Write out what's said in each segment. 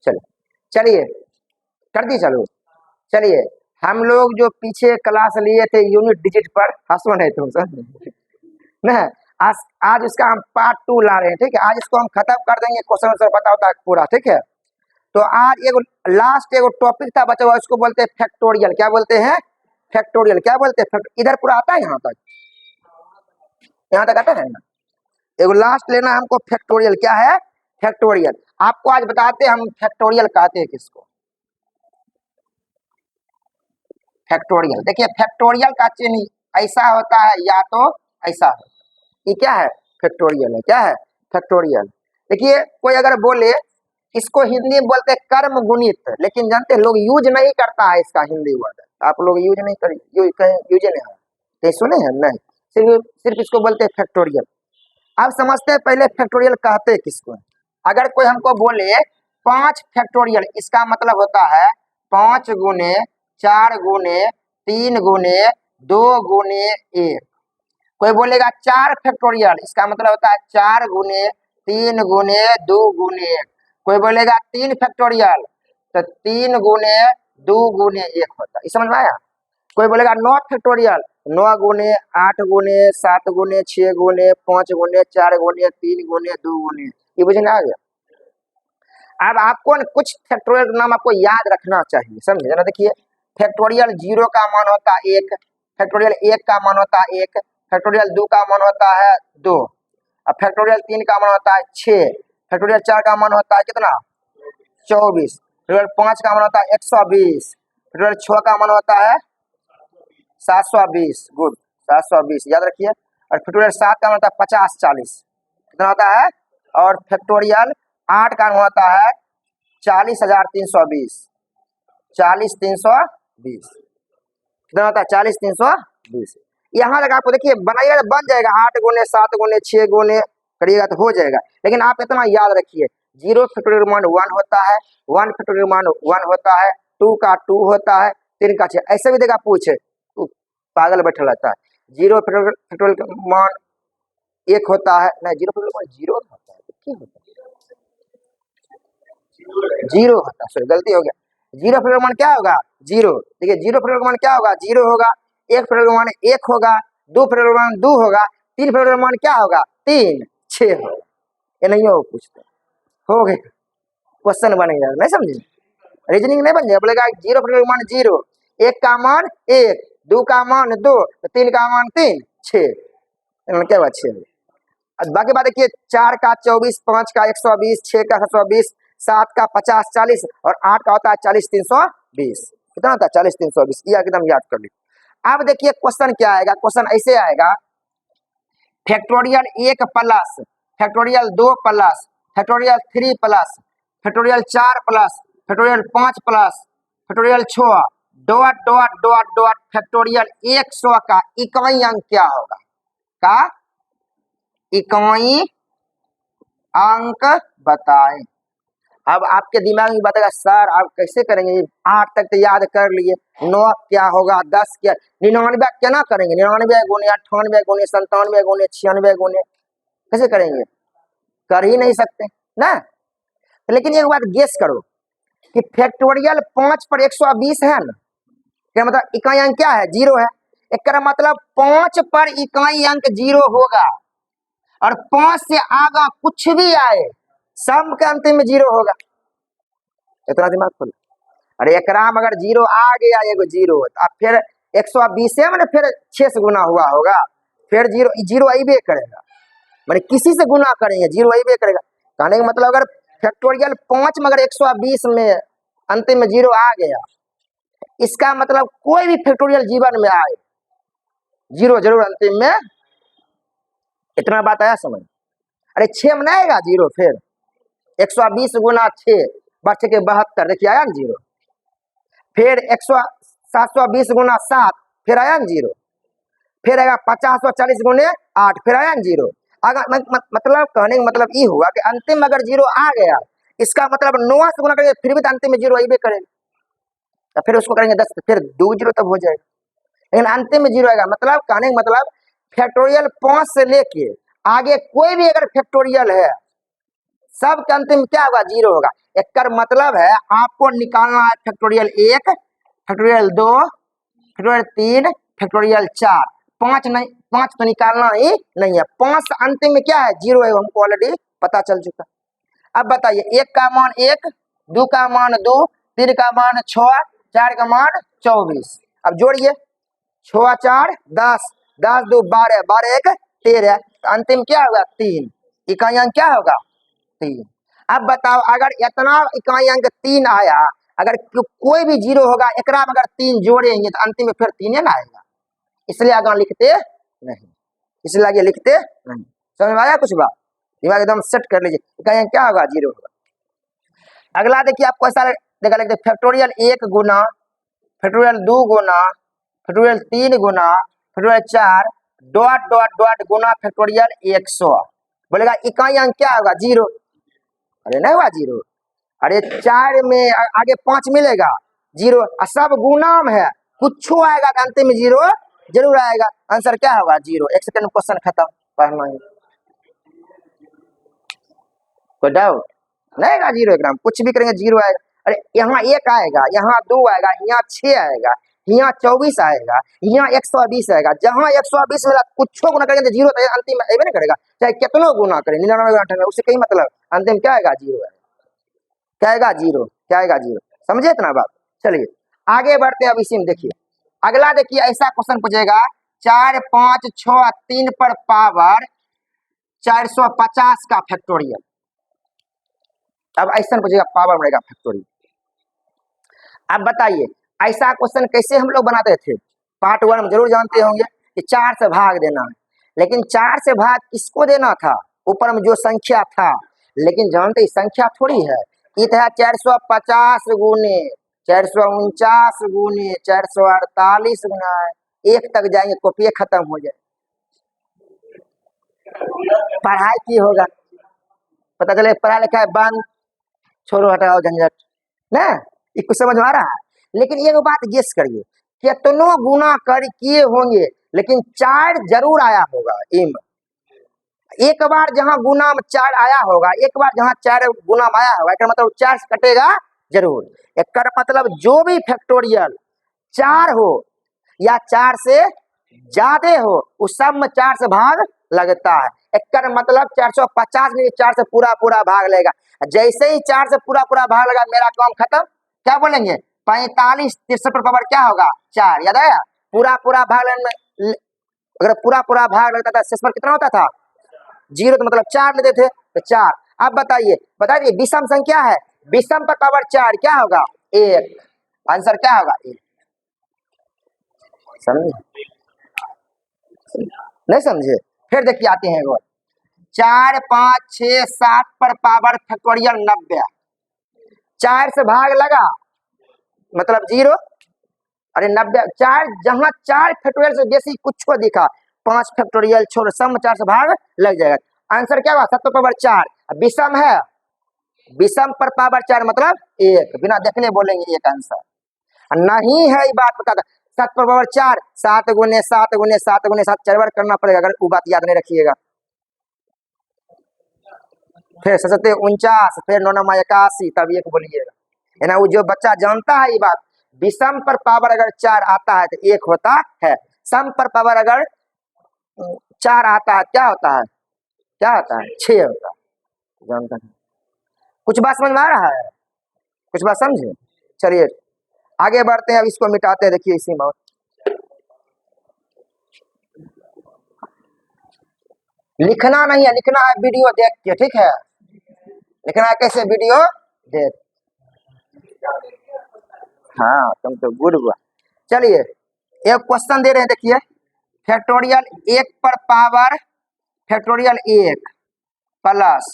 चलिए चलिए कर दी चालू। चलिए हम लोग जो पीछे क्लास लिए थे यूनिट डिजिट पर, हंसो नहीं तुम सर ना, आज इसका हम पार्ट 2 ला रहे हैं। ठीक है, आज इसको हम खत्म कर देंगे, क्वेश्चन आंसर पता होता है पूरा। ठीक है, तो आज एगो लास्ट एगो टॉपिक था बचा हुआ, इसको बोलते हैं फैक्टोरियल। क्या बोलते हैं? फैक्टोरियल। क्या बोलते हैं? इधर पूरा आता है, यहाँ तक आता है ना। एगो लास्ट लेना हमको फैक्टोरियल। क्या है? फैक्टोरियल। आपको आज बताते हैं हम फैक्टोरियल कहते हैं किसको। फैक्टोरियल देखिए, फैक्टोरियल का चिन्ह ऐसा होता है या तो ऐसा हो। ये क्या है? फैक्टोरियल है। क्या है? फैक्टोरियल। देखिए कोई अगर बोले, इसको हिंदी में बोलते हैं कर्म गुणित, लेकिन जानते हैं लोग यूज नहीं करता है इसका हिंदी वर्ड। आप लोग यूज नहीं कर यूज नहीं है, सुने हैं? नहीं, सिर्फ इसको बोलते हैं फैक्टोरियल। अब समझते हैं पहले फैक्टोरियल कहते हैं किसको। अगर कोई हमको बोले 5 फैक्टोरियल, इसका मतलब होता है 5 गुने 4 गुने 3 गुने 2 गुने 1। कोई बोलेगा 4 फैक्टोरियल, इसका मतलब होता है 4 गुने 3 गुने 2 गुने 1। कोई बोलेगा 3 फैक्टोरियल, तो 3 गुने 2 गुने 1 होता है। इस समझ में आया? कोई बोलेगा 9 फैक्टोरियल, 9 गुने 8 गुने 7 गुने 6 गुने 5 गुने 4 गुने 3 गुने 2 गुने। ये बुझने आ गया? अब आपको कुछ फैक्टोरियल नाम आपको याद रखना चाहिए, समझे ना। देखिए फैक्टोरियल 0 का मान होता है 1, फैक्टोरियल 1 का मान होता है 1, फैक्टोरियल 2 का मान होता है 2, अब फैक्टोरियल 3 का मान होता है 6, फैक्टोरियल 4 का मान होता है कितना? 24, फैक्टोरियल 5 का मान होता है 120, फैक्टोरियल 6 का मान होता है 720। गुड, 720 याद रखिए। और फैक्टोरियल 7 का मान होता है 50-40, कितना होता है? और फैक्टोरियल 8 का मान होता है 40,320, 40,320, कितना होता है? 40,320। यहाँ तक आपको देखिए बनाइएगा तो बन जाएगा, 8 गुने 7 गुने 6 गुने करिएगा तो हो जाएगा। लेकिन आप इतना याद रखिए, 0 फैक्टोरियल मान 1 होता है, 1 फैक्टोरियल मान 1 होता है, 2 का 2 होता है, 3 का 6। ऐसे भी देगा पूछे तो पागल बैठा रहता है। 0 फैक्टोरियल मान 1 होता है, नहीं 0 फैक्टोरियल मान 0 होता है, क्या होता है? 0 होता है, सॉरी गलती हो गया। 0 फैक्टोरियल मान क्या होगा? 0। देखिए 0 फैक्टोरियल मान क्या होगा? 0 होगा। 1 फैक्टोरियल मान 1 होगा, 2 फैक्टोरियल मान 2 होगा, 3 फैक्टोरियल मान क्या होगा? 3, 6 होगा। ये नहीं हो पूछते, हो गए क्वेश्चन बन गया, नहीं समझे? रीजनिंग नहीं बन जाए। बोलेगा 0 फैक्टोरियल मान 0, 1 का मान 1, 2 का मान 2, 3 का मान 3, 6, क्या बात 6। बाकी बात देखिए, 4 का 24, 5 का 120, 6 का 720, 7 का 50-40 और 8 का होता है 40,320। कितना होता है? 40,320। ये एकदम याद कर लीजिए। अब देखिए क्वेश्चन क्या आएगा। क्वेश्चन ऐसे आएगा, factorial 1 plus factorial 2 plus factorial 3 plus factorial 4 plus factorial 5 plus factorial 6 dot dot dot dot factorial 100 का इकाई अंक क्या होगा? का इकाई अंक बताएं। अब आपके दिमाग में बताएगा सर आप कैसे करेंगे, 8 तक तो याद कर लिए, 9 क्या होगा, 10 क्या, 99 क्या ना करेंगे? 99 गुने 98 गुने 97 गुने 96 गुने कैसे करेंगे? कर ही नहीं सकते ना। लेकिन एक बात गेस करो कि फैक्टोरियल 5 पर 120 है ना, क्या मतलब इकाई अंक क्या है? 0 है। एक मतलब 5 पर इकाई अंक 0 होगा और 5 से आगा कुछ भी आए सम के अंतिम में 0 होगा। इतना दिमाग खोलो। अरे एकराम अगर 0 आ गया एगो 0, अब फिर 120 है मैंने फिर 6 से गुना हुआ होगा, फिर 0 अबे करेगा, मैंने किसी से गुना करेंगे 0 अबे करेगा। कहने का मतलब अगर फैक्टोरियल 5 में अगर 120 में अंतिम में 0 आ गया, इसका मतलब कोई भी फैक्टोरियल जीवन में आए 0 जरूर अंतिम में। इतना बात आया समझ? अरे 6 में नहीं आएगा 0, फिर 120 गुना 6 बढ़ के 72, देखिए आया 0। फिर 720 गुना 7 फिर आया 0। फिर आएगा 50-40 गुने 8 फिर आया 0। अगर मतलब कहने का मतलब ये हुआ कि अंतिम अगर 0 आ गया, इसका मतलब 9 से गुना करेंगे फिर भी तो अंतिम में 0 अबे करेगा, तो फिर उसको करेंगे 10, फिर 2 0 तब हो जाएगा, लेकिन अंतिम में 0 आएगा। मतलब कहने का मतलब फैक्टोरियल 5 से लेके आगे कोई भी अगर फैक्टोरियल है सब के अंतिम क्या होगा? जीरो होगा। एक मतलब है आपको निकालना है फैक्टोरियल 1, फैक्टोरियल 2, फैक्टोरियल 3, फैक्टोरियल 4, 5 नहीं, 5 तो निकालना ही नहीं है। 5 अंतिम में क्या है? जीरो है, हमको ऑलरेडी पता चल चुका। अब बताइए 1 का मान 1, 2 का मान 2, 3 का मान 6, 4 का मान 24। अब जोड़िए 6 4 10, 10 2 12, 12 1 13, तो अंतिम क्या होगा? 3। इकाई अंक क्या होगा? 3। अब बताओ अगर इतना इकाई अंक 3 आया, अगर कोई भी जीरो होगा एकरा में अगर 3 जोड़ेंगे तो अंतिम में फिर 3 ना आएगा, इसलिए आगे लिखते नहीं, इसलिए आगे लिखते नहीं। समझ में आया कुछ बात? दिमाग एकदम सेट कर लीजिए। इकाई अंक क्या होगा? जीरो होगा। अगला देखिए आपको ऐसा देखा लिखते फैक्टोरियल 1 गुना, फैक्टोरियल 2 गुना, फैक्टोरियल 3 गुना, फैक्टोरियल 4 डॉट डॉट डॉट गुना फैक्टोरियल 100। बोलेगा इकाई अंक क्या होगा? जीरो। अरे नहीं हुआ जीरो। अरे 4 में आगे 5 मिलेगा, जीरो। सब गुणाम है, कुछ आएगा तो अंतिम में जीरो जरूर आएगा। आंसर क्या होगा? जीरो। 1 सेकंड में क्वेश्चन खत्म, पढ़ना ही। कोई डाउट नहीं आएगा? जीरो एकदम कुछ भी करेंगे जीरो आएगा। अरे यहाँ 1 आएगा, यहाँ 2 आएगा, यहाँ 6 आएगा, यहाँ 24 आएगा, यहाँ 120 आएगा। जहाँ 120 मिला कुछ गुना करेंगे जीरो, तो अंतिम में नहीं करेगा, चाहे कितनों गुना करें 99 98, उससे कई मतलब अंतिम क्या आएगा? जीरो आएगा। क्या आएगा? जीरो। क्या आएगा? जीरो। समझे इतना बात? चलिए आगे बढ़ते हैं। अब इसी में देखिए अगला, देखिए ऐसा क्वेश्चन पूछेगा 4 5 6 3 पर पावर 450 का फैक्टोरियल। अब ऐसा पूछेगा पावर बढ़ेगा फैक्टोरियल। अब बताइए ऐसा क्वेश्चन कैसे हम लोग बनाते थे? पार्ट 1 में जरूर जानते होंगे कि 4 से भाग देना है, लेकिन 4 से भाग किसको देना था? ऊपर में जो संख्या था। लेकिन जानते संख्या थोड़ी है, ये था 450 गुने 449 गुने 448 गुना 1 तक जाएंगे, कॉपी खत्म हो जाए, पढ़ाई की होगा, पता चले पढ़ा लिखा है बंद, छोड़ो हटाओ झंझट ना। ये कुछ समझ में आ रहा है? लेकिन एक बात गेस करिए, कितनों गुना कर किए होंगे, लेकिन 4 जरूर आया होगा। एक बार जहां गुना में 4 आया होगा, एक बार जहां 4 गुना में आया होगा, मतलब 4 से कटेगा जरूर। एक मतलब जो भी फैक्टोरियल 4 हो या 4 से ज्यादा हो, उस सब में 4 से भाग लगता है। एक मतलब 450 में 4 से पूरा पूरा भाग लेगा। जैसे ही 4 से पूरा पूरा भाग लगा, मेरा काम खत्म। क्या बोलेंगे? 45 63 पर पावर क्या होगा? 4। याद आया? पूरा पूरा भाग लेने में अगर पूरा पूरा भाग लगता था, शेष पर कितना होता था? जीरो। तो मतलब 4 लेते थे तो 4। अब बताइए विषम संख्या है, विषम पर पावर 4 क्या होगा? 1। आंसर क्या होगा? 1। समझे? नहीं समझे? फिर देखिए आते हैं 4 5 6 7 पर पावर फैक्टोरियल 90। 4 से भाग लगा मतलब जीरो। अरे 90 4 जहां 4 फैक्टोरियल से बेसी कुछ दिखा, 5 फैक्टोरियल छोड़ सब में 4 से भाग लग जाएगा। आंसर क्या हुआ? 7 पर पावर 4। विषम है, विषम पर पावर 4 मतलब 1। बिना देखने बोलेंगे 1 आंसर। नहीं है ये बात बता, 7 पर पावर 4 7 गुने 7 गुने 7 गुने 7 4 बार करना पड़ेगा, अगर वो बात याद नहीं रखिएगा। फिर 7 49, फिर 9 9 81, तब 1 बोलिएगा। है ना? वो जो बच्चा जानता है ये बात, विषम पर पावर अगर 4 आता है तो 1 होता है, सम पर पावर अगर 4 आता है क्या होता है? क्या होता है? 6 होता है। जानता है? कुछ बात समझ में आ रहा है? कुछ बात समझे? चलिए आगे बढ़ते हैं। अब इसको मिटाते हैं। देखिए इसी में लिखना नहीं है, लिखना है वीडियो देख के, ठीक है? लिखना है कैसे? वीडियो देख। हाँ तुम तो गुड हुआ। चलिए एक क्वेश्चन दे रहे हैं, देखिए फैक्टोरियल 1 पर पावर फैक्टोरियल 1 प्लस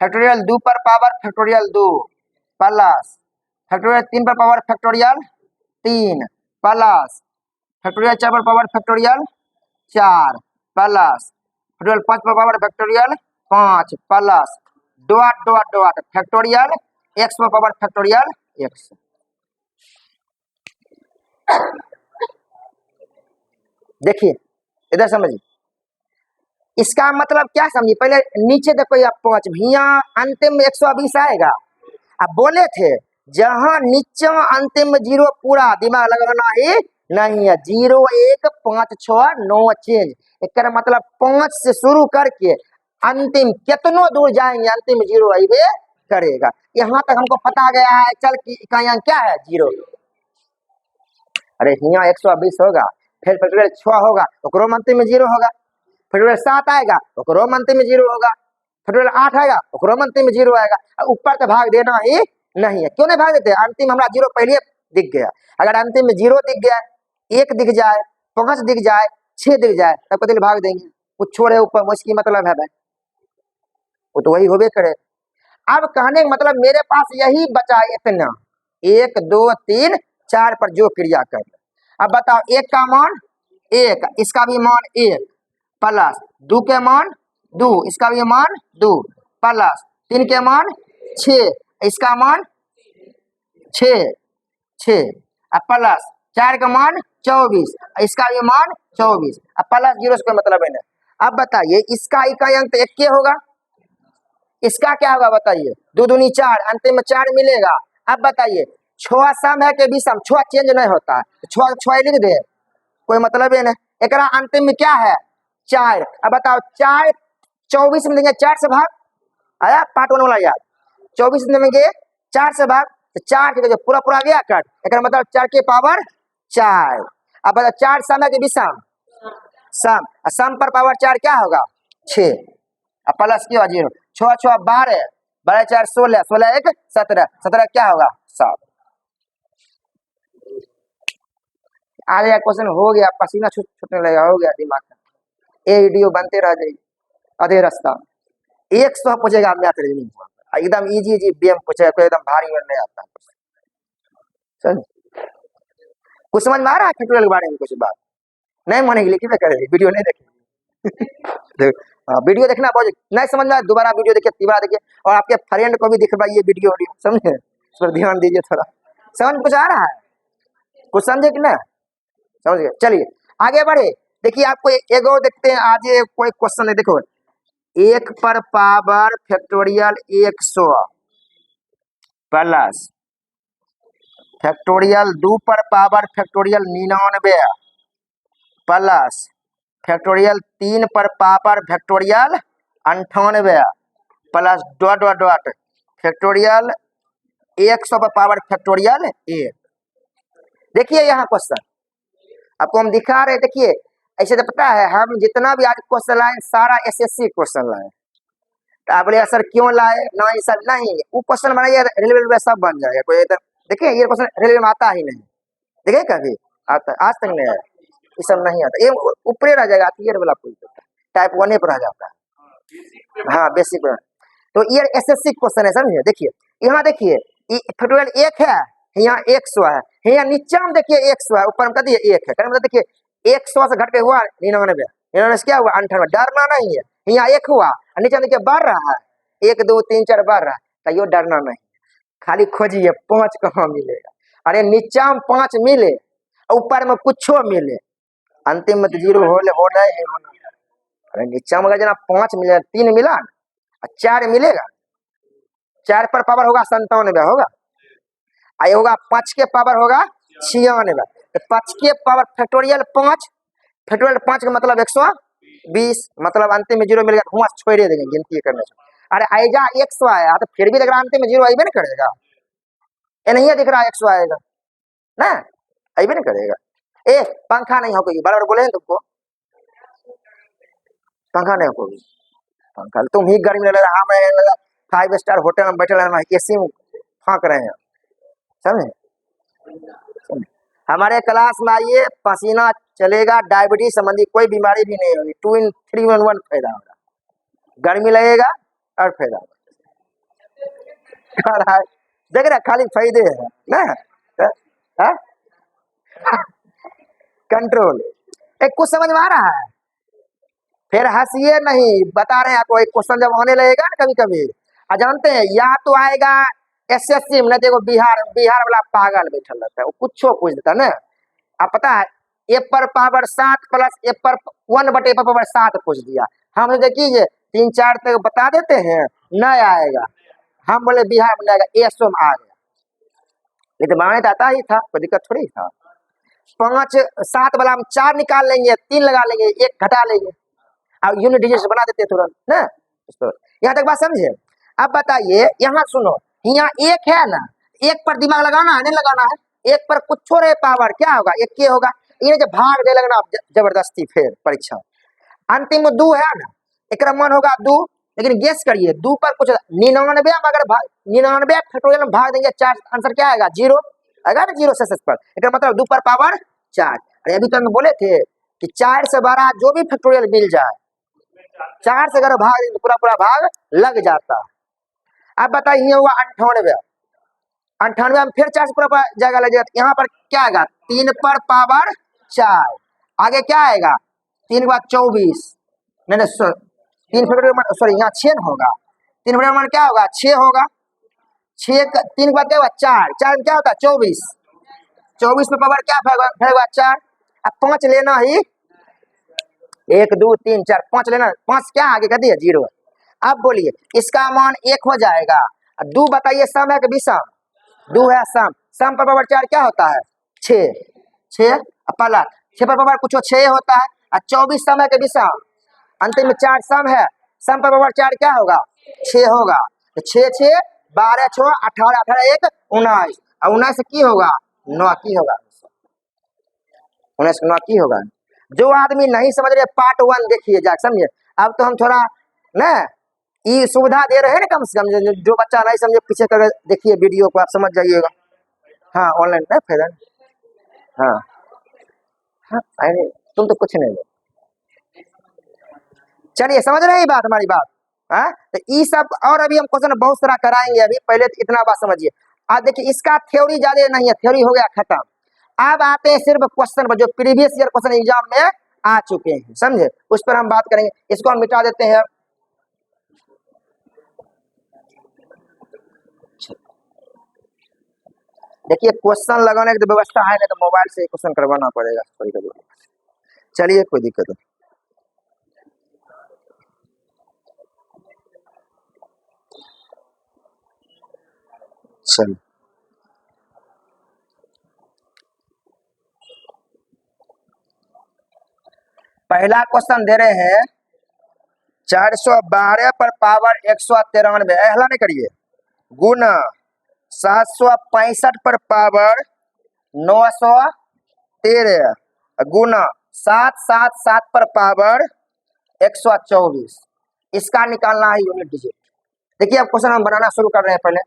फैक्टोरियल 2 पर पावर फैक्टोरियल 2 प्लस फैक्टोरियल 3 पर पावर फैक्टोरियल 3 प्लस फैक्टोरियल 4 पर पावर फैक्टोरियल 4 प्लस फैक्टोरियल 5 पर power factorial 5 plus dot dot dot factorial x पर पावर फैक्टोरियल x। देखिए इधर समझिए, इसका मतलब क्या समझिए, पहले नीचे देखो ये 5, यहाँ अंतिम में 120 आएगा। अब बोले थे जहां नीचे अंतिम में 0 पूरा दिमाग लगाना ही नहीं है। 0 1 5 6 9 चेंज, एक मतलब 5 से शुरू करके अंतिम कितनों दूर जाएंगे, अंतिम 0 आइबे करेगा। यहाँ तक हमको पता गया है। चल की यहाँ क्या है 0, अरे यहाँ 120 होगा, फिर 6 होगा ओकरो अंतिम में 0 होगा, फिर 7 आएगा ओकरो अंतिम में 0 होगा, फिर 8 आएगा ओकरो अंतिम में 0 आएगा। ऊपर तो भाग देना ही नहीं है। क्यों नहीं भाग देते? अंतिम हमारा 0 पहले दिख गया। अगर अंतिम में 0 दिख गया, 1 दिख जाए, 5 दिख जाए, 6 दिख जाए, तब कतई भाग देंगे। कुछ छोड़े ऊपर, उसकी मतलब है भाई, वो तो वही होबे करे। अब कहने का मतलब मेरे पास यही बचा इतना, 1 2 3 4 पर जो क्रिया कर। अब बताओ 1 का मान 1, इसका भी मान 1, प्लस 2 के मान 2, इसका भी मान 2, प्लस 3 के मान 6, इसका मान 6, अब प्लस 4 का मान 24, इसका भी मान 24, अब प्लस 0 से कोई मतलब है ना। अब बताइए इसका इकाई अंक 1 के होगा, इसका क्या होगा बताइए? 2 दूनी 4, अंतिम में 4 मिलेगा। अब बताइए 6 सम है कि विषम? 6 चेंज नहीं होता है, 6 लिख दे, कोई मतलब है नहीं। एक अंतिम में क्या है 4। अब बताओ 4 24 में देंगे 4 से भाग, आया पार्ट 1 वाला याद, 24 में देंगे 4 से भाग, तो 4 के पूरा पूरा गया कट, एक मतलब 4 के पावर 4। अब बताओ 4 सम है कि विषम? सम, सम पर पावर 4 क्या होगा 6, अब प्लस क्या 0, 6 6 12, 12 4 16, 16 1 17, 17 क्या होगा 7। आ गया क्वेश्चन, हो गया, पसीना छूटने लगेगा, हो गया दिमाग का। ये वीडियो बनते रह जाएगी आधे रास्ता। 100 पूछेगा मैथ रीजनिंग, एकदम इजी इजी बीएम पूछेगा, कोई एकदम भारी नहीं आता। समझ कुछ समझ में आ रहा है फैक्टोरियल के बारे में? कुछ बात नहीं मानेगी लेकिन क्या करेगी, वीडियो नहीं देखेगी। वीडियो देखना बहुत, नहीं समझ में आया दोबारा वीडियो देखिए, तीसरा देखिए, और आपके फ्रेंड को भी दिखवाइए वीडियो, समझे, इस पर ध्यान दीजिए थोड़ा। समझ में कुछ आ रहा है? कुछ समझे कि ना? समझ गए? चलिए आगे बढ़े। देखिए आपको एक और देखते हैं आज, ये कोई क्वेश्चन है, देखो 1 पर पावर फैक्टोरियल 100 प्लस फैक्टोरियल 2 पर पावर फैक्टोरियल 99 प्लस फैक्टोरियल 3 पर power factorial 98 plus dot dot dot factorial 100 पर पावर फैक्टोरियल 1। देखिए यहाँ क्वेश्चन आपको हम दिखा रहे, देखिए ऐसे तो पता है हम जितना भी आज क्वेश्चन लाए सारा एसएससी क्वेश्चन लाए। तो आप बोले सर क्यों लाए? नहीं सर नहीं, वो क्वेश्चन बनाइए रेलवे सब बन जाएगा। कोई इधर देखिए ये क्वेश्चन रेलवे में आता ही नहीं, देखिए कभी आता आज तक नहीं आया, ये सब नहीं आता, ये ऊपर रह जाएगा, क्लियर वाला पूछ टाइप 1 पर आ जाता है। हाँ बेसिक, तो ये एसएससी क्वेश्चन है, समझिए। देखिए यहाँ देखिए फैक्टोरियल 1 है, यहाँ 100 है, यहाँ नीचे में देखिए 100 है, ऊपर में कर दिए 1 है, मतलब देखिए 100 से घट के हुआ 99, 99 से क्या हुआ 98, डरना नहीं है। यहाँ 1 हुआ और नीचे देखिए बढ़ रहा है, 1 2 3 4 बढ़ रहा है, तो ये डरना नहीं, खाली खोजिए 5 कहाँ मिलेगा। अरे नीचा में 5 मिले, ऊपर में कुछ मिले, अंतिम में तो 0 हो नहीं होना। अरे नीचा में जना 5 मिलेगा, 3 मिला 4 मिलेगा, 4 पर पावर होगा 97 होगा, आई होगा 5 के पावर होगा 96, तो 5 के पावर फैक्टोरियल 5, फैक्टोरियल 5 का मतलब 120, मतलब अंतिम में 0 मिलेगा, हुआ छोड़े देंगे गिनती करने से। अरे आएगा 100 आया तो फिर भी देख रहा अंतिम में 0 आइबे नहीं करेगा, ये नहीं दिख रहा 100 आएगा ना, आइबे नहीं करेगा। ए पंखा नहीं हो कोई, बराबर बोले तुमको पंखा नहीं हो, पंखा तुम ही गर्मी लग रहा, मैं 5 स्टार होटल में बैठे रहे एसी में फाँक रहे हैं, समझे। हमारे क्लास में आइए, पसीना चलेगा, डायबिटीज संबंधी कोई बीमारी भी नहीं होगी, 2 in 3 in 1 फायदा होगा, गर्मी लगेगा और फायदा होगा। देख रहे खाली फायदे है ना, कंट्रोल। एक कुछ समझ में आ रहा है? फिर हंसिए नहीं, बता रहे हैं आपको, एक क्वेश्चन जब होने लगेगा ना कभी कभी, जानते हैं या तो आएगा एसएससी में, देखो बिहार वाला पागल बैठल रहता है, वो कुछ पूछ देता ना। आप पता है ए पर पावर 7 प्लस ए पर 1 बटे ए पर पावर 7 पूछ दिया, हम तो देखिए 3-4 तक बता देते हैं, न आएगा। हम बोले बिहार में आएगा, एसो में आ गया। लेकिन बनाने तो आता ही था, कोई दिक्कत थोड़ी था। 5 7 वाला हम 4 निकाल लेंगे, 3 लगा लेंगे, 1 घटा लेंगे, अब यूनिट डिजिट बना देते तुरंत ना। यहाँ तक बात समझे। अब बताइए, यहाँ सुनो, यहाँ 1 है ना, 1 पर दिमाग लगाना है नहीं लगाना है, 1 पर कुछ छोड़े पावर क्या होगा, 1 के होगा। ये जो भाग दे लगना जबरदस्ती फिर परीक्षा। अंतिम 2 है ना, एक मन होगा 2, लेकिन गेस करिए 2 पर कुछ 99 अगर 99 फैक्टोरियल में भाग देंगे 4, आंसर क्या आएगा, 0 आएगा ना, 0 से पर। एक मतलब 2 पर पावर 4। अरे अभी तो हम बोले थे कि 4 से बड़ा जो भी फैक्टोरियल मिल जाए, 4 से अगर भाग देंगे तो पूरा पूरा भाग लग जाता है। अब बताइए हुआ 98, 98 में फिर 4 से पूरा जगह लग जाता। यहाँ पर क्या आएगा, 3 पर पावर 4, आगे क्या आएगा 3 के बाद 24, नहीं 3 फैक्टोरियल सॉरी यहाँ 6 होगा, 3 फैक्टोरियल मान क्या होगा 6 होगा, 6 3 के बाद क्या होगा 4, 4 में क्या होता है 24, 24 में पावर क्या होगा 4। अब 5 लेना ही, 1 2 3 4 5 लेना, 5 क्या आगे कर दिया 0। अब बोलिए इसका मान 1 हो जाएगा। 2 बताइए सम है कि विषम, 2 है सम, सम पर पावर 4 क्या होता है 6, 6 पहला 6 पर पावर कुछ 6 होता है, और 24 सम है कि विषम, अंतिम में 4 सम है, सम पर पावर 4 क्या होगा 6 होगा। तो 6 6 12 6 18 18 1 19, और 19 की होगा 9 की होगा, 19 9 की होगा। जो आदमी नहीं समझ रहे पार्ट 1 देखिए जा समझे। अब तो हम थोड़ा ना ये सुविधा दे रहे हैं ना, कम से कम जो बच्चा नहीं समझे पीछे कर देखिए वीडियो को, आप समझ जाइएगा। हाँ ऑनलाइन है फायदा। हाँ हाँ अरे तुम तो कुछ नहीं, चलिए समझ रहे हैं बात हमारी बात। हाँ तो ये सब, और अभी हम क्वेश्चन बहुत सारा कराएंगे, अभी पहले तो इतना बात समझिए। आज देखिए इसका थ्योरी ज्यादा नहीं है, थ्योरी हो गया खत्म। अब आते हैं सिर्फ क्वेश्चन पर जो प्रीवियस ईयर क्वेश्चन एग्जाम में आ चुके हैं, समझे, उस पर हम बात करेंगे। इसको हम मिटा देते हैं। देखिए क्वेश्चन लगाने की तो व्यवस्था है, नहीं तो मोबाइल से क्वेश्चन करवाना पड़ेगा कभी। चलिए कोई दिक्कत नहीं। चलिए पहला क्वेश्चन दे रहे हैं 412 पर पावर 193, ऐसा नहीं करिए, गुना 765 पर पावर 913 गुना 777 पर पावर 124, इसका निकालना है यूनिट डिजिट। देखिए अब क्वेश्चन हम बनाना शुरू कर रहे हैं। पहले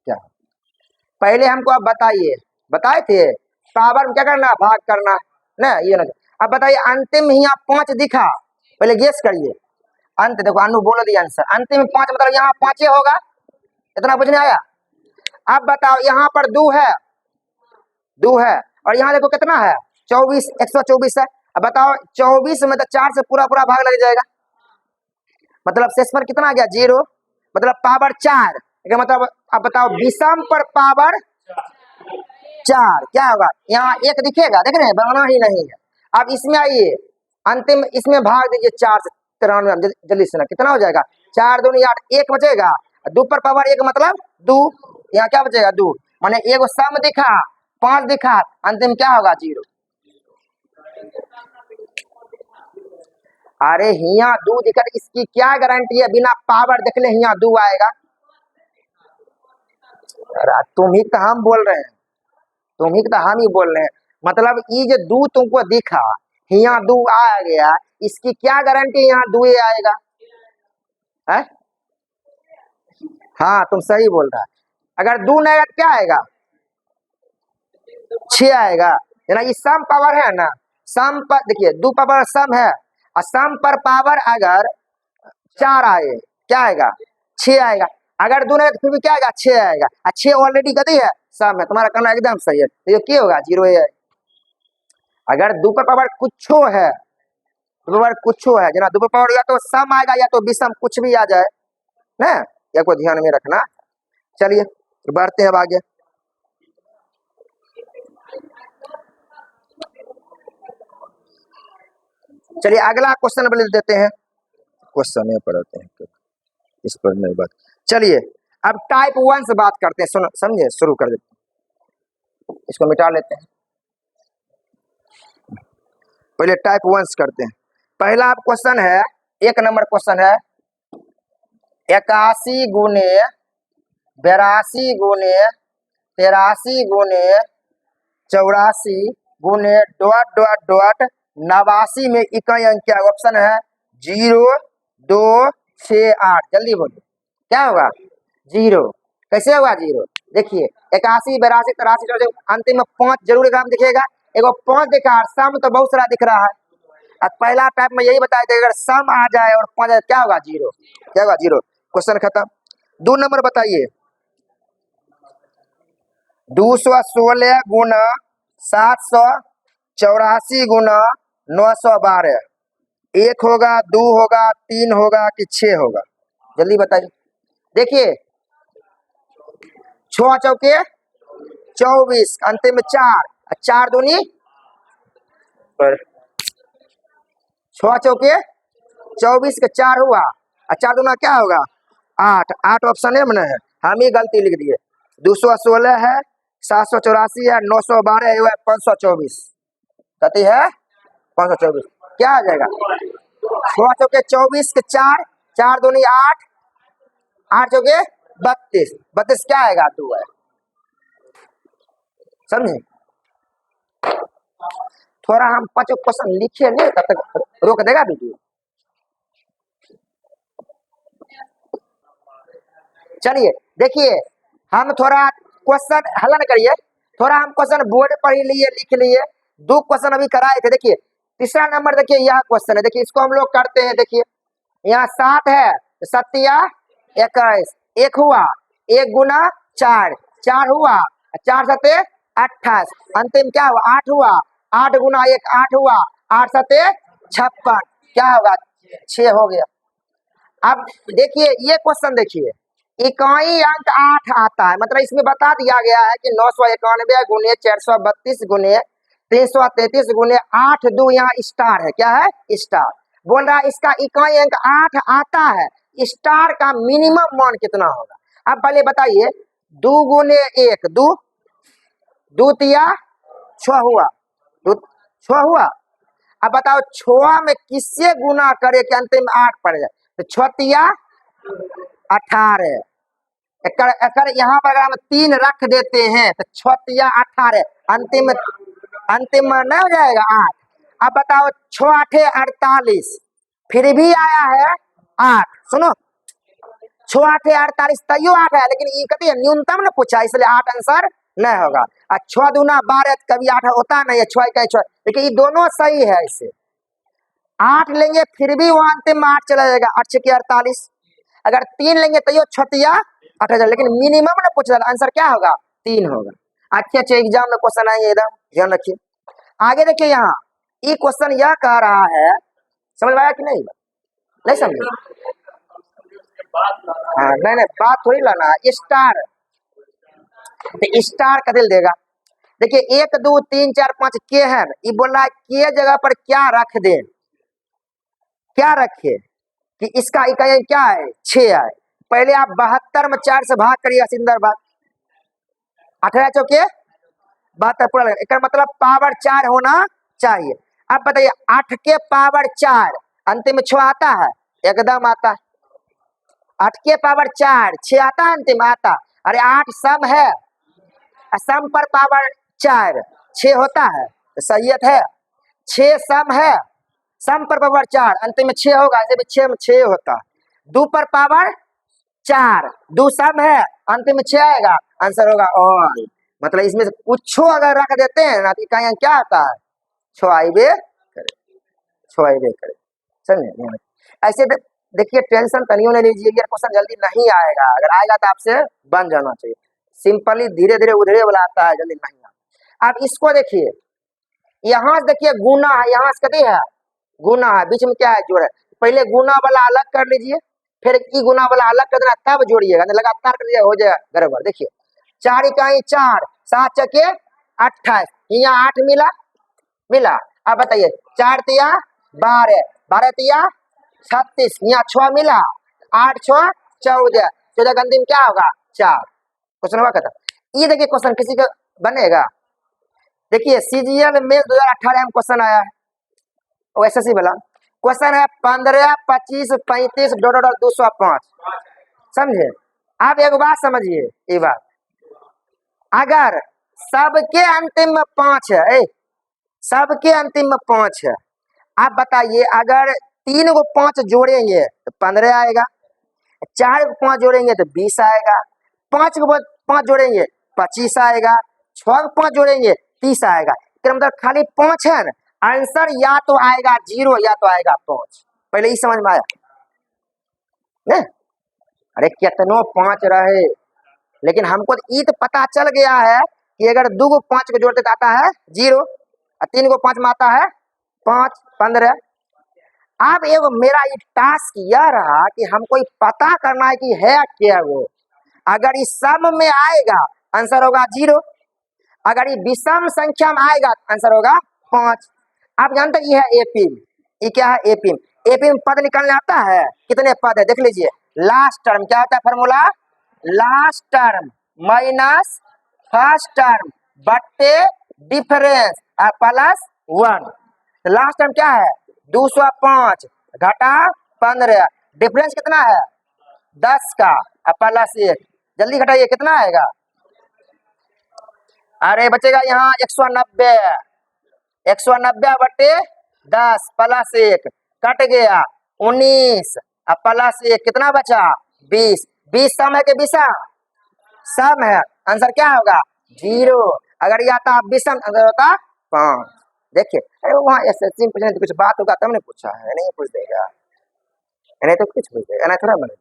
क्या, पहले हमको आप बताइए, बताए थे पावर में क्या करना, भाग करना ना, ये ना। अब बताइए अंतिम में यहाँ 5 दिखा, पहले गेस करिए। अंत देखो अनु बोलो दिया आंसर, अंतिम में 5 मतलब यहाँ 5 होगा, इतना बुझने आया। अब बताओ यहाँ पर 2 है, 2 है, और यहाँ देखो कितना है 24, 124 है। अब बताओ 24 में तो 4 से पूरा पूरा भाग लग जाएगा, मतलब शेषफल कितना आ गया 0, मतलब पावर 4। मतलब अब बताओ विषम पर पावर 4 क्या होगा, यहाँ 1 दिखेगा, देख रहे हैं, बनाना ही नहीं है। अब इसमें आइए, अंतिम इसमें भाग दीजिए 4 से 93, जल्दी से ना कितना हो जाएगा 4 2 8, 1 बचेगा, 2 पर पावर 1 मतलब 2, यहाँ क्या बचेगा 2, माने एगो सम दिखा 5 दिखा, अंतिम क्या होगा 0। अरे यहाँ 2 दिखा, इसकी क्या गारंटी है बिना पावर देख ले यहाँ 2 आएगा। तुम ही तो हम बोल रहे हैं, तुम ही तो हम ही बोल रहे हैं, मतलब ये जो 2 तुमको दिखा यहाँ 2 आ गया, इसकी क्या गारंटी यहाँ 2 आएगा है? हाँ तुम सही बोल रहा है, अगर 2 नहीं आएगा क्या आएगा 6 आएगा, है ना। ये सम पावर है ना, सम पर देखिए 2 पावर सम है, और सम पर पावर अगर 4 आए क्या आएगा 6 आएगा, अगर 2 नहीं तो फिर भी क्या आएगा 6 आएगा, और 6 ऑलरेडी गति है सम है, तुम्हारा कहना एकदम सही है। तो ये क्या होगा 0 है। अगर 2 पर पावर कुछ है, 2 पर कुछ है जना 2 पर पावर या तो सम आएगा या तो विषम, कुछ भी आ जाए ना, या को ध्यान में रखना। चलिए बढ़ते हैं अब आगे। चलिए अगला क्वेश्चन बदल देते हैं। क्वेश्चन में पढ़ते हैं, इस पर नहीं बात। चलिए अब टाइप 1 से बात करते हैं, सुनो समझे, शुरू कर देते हैं, इसको मिटा लेते हैं, पहले टाइप 1 से करते हैं। पहला आप क्वेश्चन है, 1 नंबर क्वेश्चन है, 81 गुने 82 गुने 83 गुने 84 गुने डॉट डॉट डॉट 89 में इकाई अंक क्या? ऑप्शन है 0 2 6 8। जल्दी बोलो क्या होगा? 0। कैसे होगा 0? देखिए 81 82 83 84 अंतिम में 5 जरूर एग्जाम दिखेगा, एगो 5 दिखा, सम तो बहुत सारा दिख रहा है। अब पहला टाइप में यही बताया था, अगर सम आ जाए और 5 क्या होगा? 0। क्या होगा? 0। क्वेश्चन खत्म। 2 नंबर बताइए, 216 गुना 784 गुना 912, 1 होगा, 2 होगा, 3 होगा कि 6 होगा? जल्दी बताइए। देखिए 6 चौके 24, अंतिम में 4, 4 दूनी पर 6 चौके 24 के 4 हुआ, 4 दूना क्या होगा? 8। 8 ऑप्शन है मैंने, हम ही गलती लिख दिए। 216 है, 784 है, 912 है, 524 कती है 524। क्या आ जाएगा? 6 चौके 24 के 4, 4 दूनी 8, 8 चौके 32, 32 क्या आएगा? 2 है। समझे? थोड़ा हम 5 क्वेश्चन लिखे नहीं, तब तक रोक देगा वीडियो। चलिए देखिए, हम थोड़ा क्वेश्चन हल न करिए, थोड़ा हम क्वेश्चन बोर्ड पर ही लिए, लिख लिए। 2 क्वेश्चन अभी कराए थे। देखिए तीसरा नंबर, देखिए यह क्वेश्चन है, देखिए इसको हम लोग करते हैं। देखिए यहाँ 7 है, 7 या 21, 1 हुआ, 1 गुना 4, 4 हुआ, 4 सते 28, अंतिम क्या हुआ? 8 हुआ, 8 गुना 1 8 हुआ, 8 सते 56, क्या होगा? 6 हो गया। अब देखिए ये क्वेश्चन देखिए, इकाई अंक 8 आता है, मतलब इसमें बता दिया गया है कि 991 गुने 432 गुने 333 गुने 8 2, यहाँ स्टार है, क्या है? स्टार। बोल रहा है इसका इकाई अंक 8 आता है, स्टार का मिनिमम मान कितना होगा? अब पहले बताइए, 2 गुने 1 2, 2 तिया 6 हुआ, 2 6 हुआ। अब बताओ 6 में किससे गुना करे कि अंतिम 8 पड़ जाए? तो 6 तिया 18, एकर यहाँ पर अगर हम 3 रख देते हैं तो 6 तिया 18, अंतिम में नहीं हो जाएगा 8। अब बताओ 6 8 48, फिर भी आया है 8। सुनो 6 8 48 तैयो 8 है, लेकिन ये कभी न्यूनतम ने पूछा, इसलिए 8 आंसर नहीं होगा। 6 दूना 12, कभी 8 होता नहीं है, 6 का 6, लेकिन ये दोनों सही है। इससे 8 लेंगे फिर भी वहां अंतिम में 8 चला जाएगा, 8 6 48। अगर 3 लेंगे तो ये 6 तिया 8000, लेकिन मिनिमम ने पूछा, आंसर क्या होगा? 3 होगा। अच्छे अच्छे एग्जाम में क्वेश्चन आएंगे, एकदम ध्यान रखिए। आगे देखिए, यहाँ ये क्वेश्चन यह कह रहा है, समझ में आया कि नहीं? नहीं समझे? हाँ नहीं बात थोड़ी लाना है। स्टार, तो स्टार का दिल देगा। देखिए 1 2 3 4 5 के है, ये बोल रहा है के जगह पर क्या रख दे, क्या रखे कि इसका इकाई क्या है? 6 है। पहले आप 72 में 4 से भाग करिए, सुंदर बात, 18 चौके 72 पूरा लगा, इसका मतलब पावर 4 होना चाहिए। अब बताइए 8 के पावर 4, अंतिम में 6 आता है? एकदम आता है। 8 के पावर 4 6 आता है, अंतिम आता। अरे 8 सम है, सम पर पावर 4 6 होता है, तो सहीयत है। 6 सम है, सम पर पावर 4, अंतिम में 6 होगा, ऐसे भी 6 में 6 होता है। 2 पर पावर 4, 2 सम है, अंतिम में 6 आएगा, आंसर होगा ऑल। मतलब इसमें से कुछ अगर रख देते हैं ना तो कहीं क्या आता है? 6 आईबे करे, 6 आईबे करे। समझे? ऐसे देखिए टेंशन तनियों नहीं लीजिए, ये क्वेश्चन जल्दी नहीं आएगा, अगर आएगा तो आपसे बन जाना चाहिए। सिंपली धीरे धीरे उधरे वाला आता है, जल्दी नहीं आता। अब इसको देखिए, यहाँ से देखिए गुना है, यहाँ से कभी है गुना है, बीच में क्या है? जोड़ है। पहले गुना वाला अलग कर लीजिए, फिर ई गुना वाला अलग कर देना, तब जोड़िएगा, नहीं लगातार कर दिया हो जाएगा गड़बड़। देखिए 4 इकाई 4, 7 चके 28, यहाँ 8 मिला मिला। अब बताइए 4 तिया 12, 12 तिया 36, यहाँ 6 मिला, 8 6 14, 14 का अंतिम क्या होगा 4। क्वेश्चन हुआ खत्म। ये देखिए क्वेश्चन किसी का बनेगा, देखिए सीजीएल में 2018 में क्वेश्चन आया है, वो एसएससी वाला क्वेश्चन है 15 25 35 205। समझे? आप एक बात समझिए, ये बात अगर सबके अंतिम में 5 है, सबके अंतिम में 5 है, आप बताइए अगर 3 को 5 जोड़ेंगे तो 15 आएगा, 4 को 5 जोड़ेंगे तो 20 आएगा, 5 को 5 जोड़ेंगे 25 आएगा, 6 को 5 जोड़ेंगे 30 आएगा। तो मतलब खाली 5 है ना, आंसर या तो आएगा 0 या तो आएगा 5। पहले ही समझ में आया ने? अरे कितनों 5 रहे, लेकिन हमको ई तो पता चल गया है कि अगर 2 को 5 को जोड़ते तो आता है 0 और 3 को 5 में आता है 5 15। अब एगो मेरा ये टास्क यह रहा कि हमको पता करना है कि है क्या वो। अगर इस सम में आएगा आंसर होगा 0, अगर ये विषम संख्या में आएगा आंसर होगा 5। आप जानते हैं ये है एपीम, ये क्या है एपीम? एपीम पद निकालने आता है, कितने पद है देख लीजिए। लास्ट टर्म क्या होता है formula, last term minus first term बट्टे डिफरेंस प्लस 1। लास्ट टर्म क्या है 205 घटा 15, डिफरेंस कितना है 10 का प्लस 1। जल्दी घटाइए कितना आएगा, अरे बचेगा यहाँ 190, 190 बट्टे 10 प्लस 1 कट गया 19 प्लस 1 कितना बचा 20। 20 सम है कि विषम? सम है, आंसर क्या होगा 0। अगर ये आता विषम आंसर होता 5। देखिए अरे वहाँ एसएससी में पूछने तो कुछ बात होगा तब ने पूछा है, नहीं पूछ देगा, नहीं तो कुछ पूछ देगा, नहीं थोड़ा बने।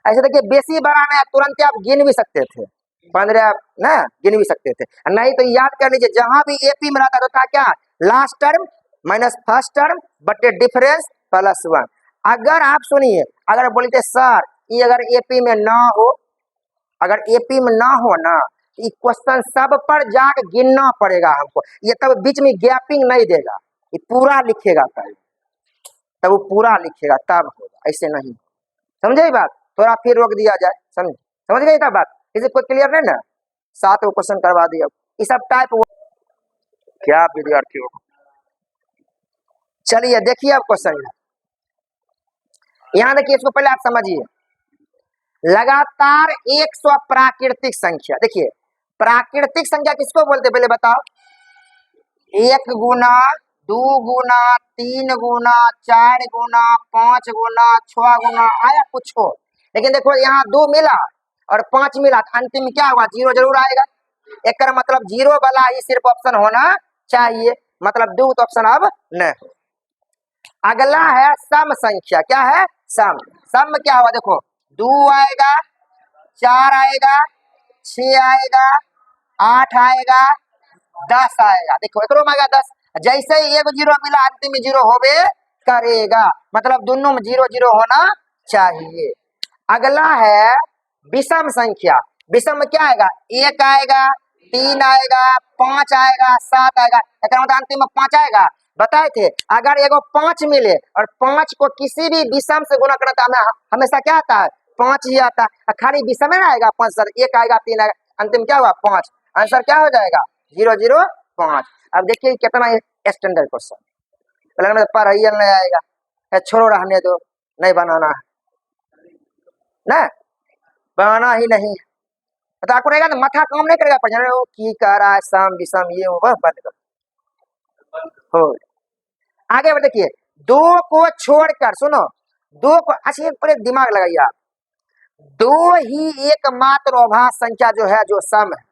ऐसे देखिए बेसी बड़ा में तुरंत आप गिन भी सकते थे, 15 ना गिन भी सकते थे, नहीं तो याद कर लीजिए जहां भी एपी में रहता था क्या last term minus first term बटे डिफरेंस प्लस 1। अगर आप सुनिए, अगर बोलते सर ये अगर एपी में ना हो, अगर एपी में ना हो ना, ये क्वेश्चन सब पर जाके गिनना पड़ेगा हमको, ये तब बीच में गैपिंग नहीं देगा, ये पूरा लिखेगा पहले, तब वो पूरा लिखेगा तब होगा, ऐसे नहीं। समझे ये बात? थोड़ा फिर रोक दिया जाए, समझ गए था बात? किसी को क्लियर नहीं ना? 7 को क्वेश्चन करवा दिया, ये सब टाइप क्या विद्यार्थियों को। चलिए देखिए अब क्वेश्चन यहाँ देखिए, इसको पहले आप समझिए। लगातार 100 प्राकृतिक संख्या, देखिए प्राकृतिक संख्या किसको बोलते पहले बताओ? 1 गुना 2 गुना 3 गुना 4 गुना 5 गुना 6 गुना आया कुछ हो, लेकिन देखो यहाँ 2 मिला और 5 मिला, अंतिम में क्या होगा 0 जरूर आएगा। एक मतलब 0 वाला ही सिर्फ ऑप्शन होना चाहिए, मतलब 2 तो ऑप्शन अब नहीं। अगला है सम संख्या, क्या है सम। सम में क्या होगा देखो 2 आएगा 4 आएगा 6 आएगा 8 आएगा 10 आएगा, देखो एक में आएगा 10। जैसे ही 1 0 मिला अंतिम में 0 होवे करेगा, मतलब दोनों में 0 0 होना चाहिए। अगला है विषम संख्या। विषम में क्या आएगा 1 आएगा 3 आएगा 5 आएगा 7 आएगा, मतलब अंतिम में 5 आएगा। बताए थे अगर एगो 5 मिले और 5 को किसी भी विषम से गुना करना तो हमेशा क्या आता है 5 ही आता है, खाली विषम में आएगा 5 सर 1 आएगा 3 आएगा, अंतिम क्या हुआ 5, आंसर क्या हो जाएगा 0 0 5। अब देखिए कितना स्टैंडर्ड क्वेश्चन, पहले पढ़ाई नहीं आएगा, छोड़ो रहने दो, नहीं बनाना है ना, बनाना ही नहीं है, तो आपको रहेगा ना माथा काम नहीं करेगा, पढ़ने की कह रहा है सम विषम ये वो बंद कर हो। आगे देखिए 2 को छोड़कर सुनो, 2 को अच्छे पूरे दिमाग लगाइए आप, 2 ही एकमात्र अभाज्य संख्या जो है जो सम है।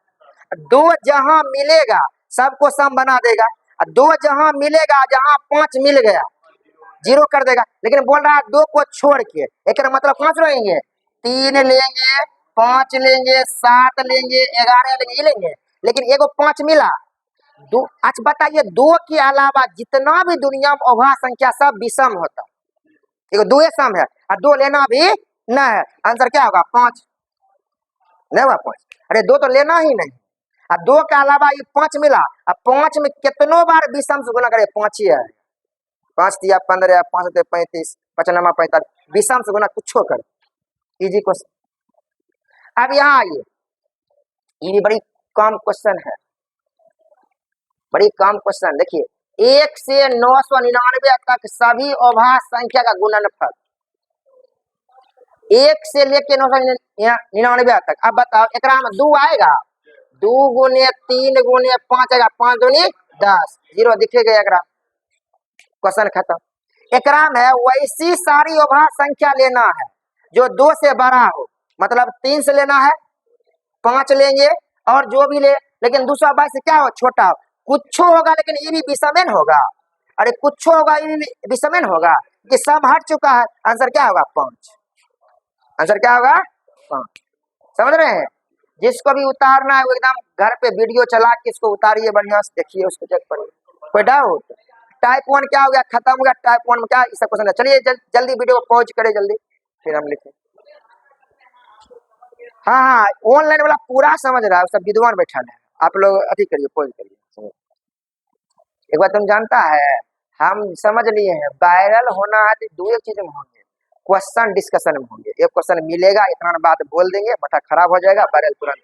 2 जहां मिलेगा सबको सम बना देगा, 2 जहां मिलेगा जहां 5 मिल गया 0 कर देगा, लेकिन बोल रहा है 2 को छोड़ के, एक मतलब 5 लेंगे 3 लेंगे 5 लेंगे 7 लेंगे 11 लेंगे, ये लेंगे, लेकिन एगो 5 मिला 2। अच्छा बताइए 2 के अलावा जितना भी दुनिया में अभाज्य संख्या सब विषम होता, एगो 2 सम है और 2 लेना भी न है, आंसर क्या होगा 5 नहीं हुआ 5। अरे 2 तो लेना ही नहीं, और 2 के अलावा ये 5 मिला, अब 5 में कितनों बार विषम से गुना करे 5 ही है, 5 दिया 15 5 35 55 45 विषम से गुना कुछ कर, इजी क्वेश्चन। अब यहाँ आइए, ये भी बड़ी कम क्वेश्चन है, बड़ी कम क्वेश्चन। देखिए 1 से 999 तक सभी अभाज्य संख्या का गुणनफल, 1 से लेके 999 तक। अब बताओ एक में 2 आएगा, 2 गुने 3 गुने 5 आएगा, 5 दूनी 10, 0 दिखेगा एक। क्वेश्चन खत्म। एक में है वैसी सारी अभाज्य संख्या लेना है जो 2 से बड़ा हो, मतलब 3 से लेना है, 5 लेंगे और जो भी ले, लेकिन 222 से क्या हो, छोटा हो। कुछ होगा लेकिन ये भी विषमेन होगा, अरे कुछ होगा ये भी विषमेन होगा, कि सब हट चुका है। आंसर क्या होगा, 5। आंसर क्या होगा, 5। समझ रहे हैं। जिसको भी उतारना है वो एकदम घर पे वीडियो चला के इसको उतारिए, बढ़िया से देखिए, उसको चेक करिए। कोई डाउट? टाइप 1 क्या हो गया, खत्म हो गया। टाइप 1 में क्या इस क्वेश्चन है। चलिए जल्दी वीडियो को पॉज करें जल्दी, फिर हम लिखें। हाँ हाँ, ऑनलाइन वाला पूरा समझ रहा है, सब विद्वान बैठा है। आप लोग अति करिए, पॉज करिए। एक बात तुम जानता है, हम समझ लिए हैं वायरल होना है तो 2 चीज में होंगे, क्वेश्चन डिस्कशन में होंगे। एक क्वेश्चन मिलेगा, इतना बात बोल देंगे, माथा खराब हो जाएगा, वायरल तुरंत।